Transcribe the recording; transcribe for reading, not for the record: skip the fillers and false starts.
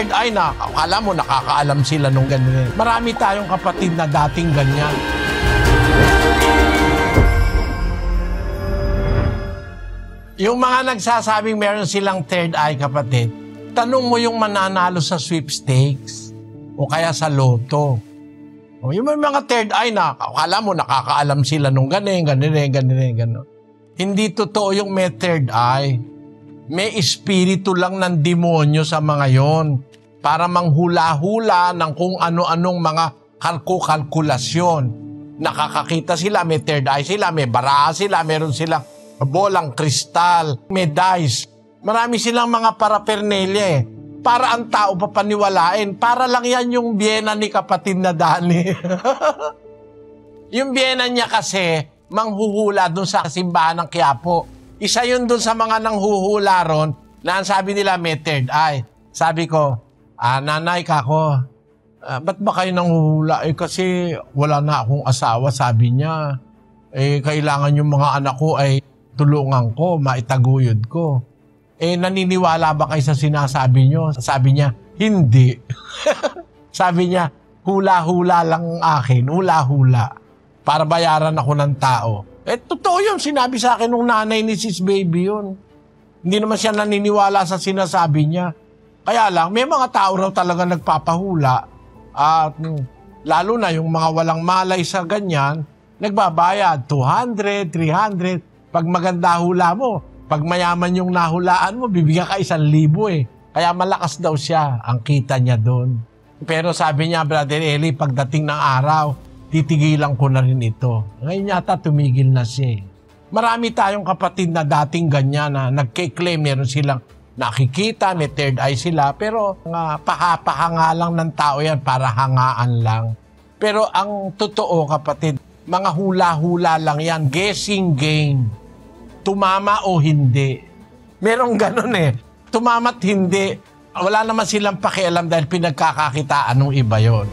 third eye na akala mo nakakaalam sila nung ganyan. Marami tayong kapatid na dating ganyan. Yung mga nagsasabing meron silang third eye, kapatid, tanong mo yung mananalo sa sweepstakes o kaya sa loto. O yung mga third eye na akala mo nakakaalam sila nung ganyan. Hindi totoo yung may third eye. May espiritu lang ng demonyo sa mga yon para manghula-hula ng kung ano-anong mga kalkulasyon. Nakakakita sila, may third eye sila, may baraha sila, meron silang bolang kristal, may dice. Marami silang mga paraphernalia eh. Para ang tao papaniwalain. Para lang yan yung biyena ni kapatid na Dani. Yung biyena niya kasi manghuhula dun sa simbahan ng Quiapo. Isa yun dun sa mga nanghuhula ron na ang sabi nila may third eye. Sabi ko, nanay kako, ba't ba kayo nanghuhula? Kasi wala na akong asawa, sabi niya. Kailangan yung mga anak ko ay tulungan ko, maitaguyod ko. Naniniwala ba kayo sa sinasabi nyo? Sabi niya, hindi. Sabi niya, hula-hula lang akin, hula-hula. Para bayaran ako ng tao. Totoo yun, sinabi sa akin nung nanay ni Sis Baby yun. Hindi naman siya naniniwala sa sinasabi niya. Kaya lang, may mga tao raw talaga nagpapahula. At lalo na yung mga walang malay sa ganyan, nagbabayad 200, 300. Pag maganda hula mo, pag mayaman yung nahulaan mo, bibigyan ka 1,000 eh. Kaya malakas daw siya ang kita niya doon. Pero sabi niya, Brother Eli, pagdating ng araw, titigilan ko na rin ito. Ngayon yata tumigil na siya. Marami tayong kapatid na dating ganyan na nagke-claim, meron silang nakikita, may third eye sila, pero pahanga lang ng tao yan para hangaan lang. Pero ang totoo, kapatid, mga hula-hula lang yan, guessing game. Tumama o hindi. Merong ganun eh. Tumama't hindi. Wala naman silang pakialam dahil pinagkakakitaan ng iba yon.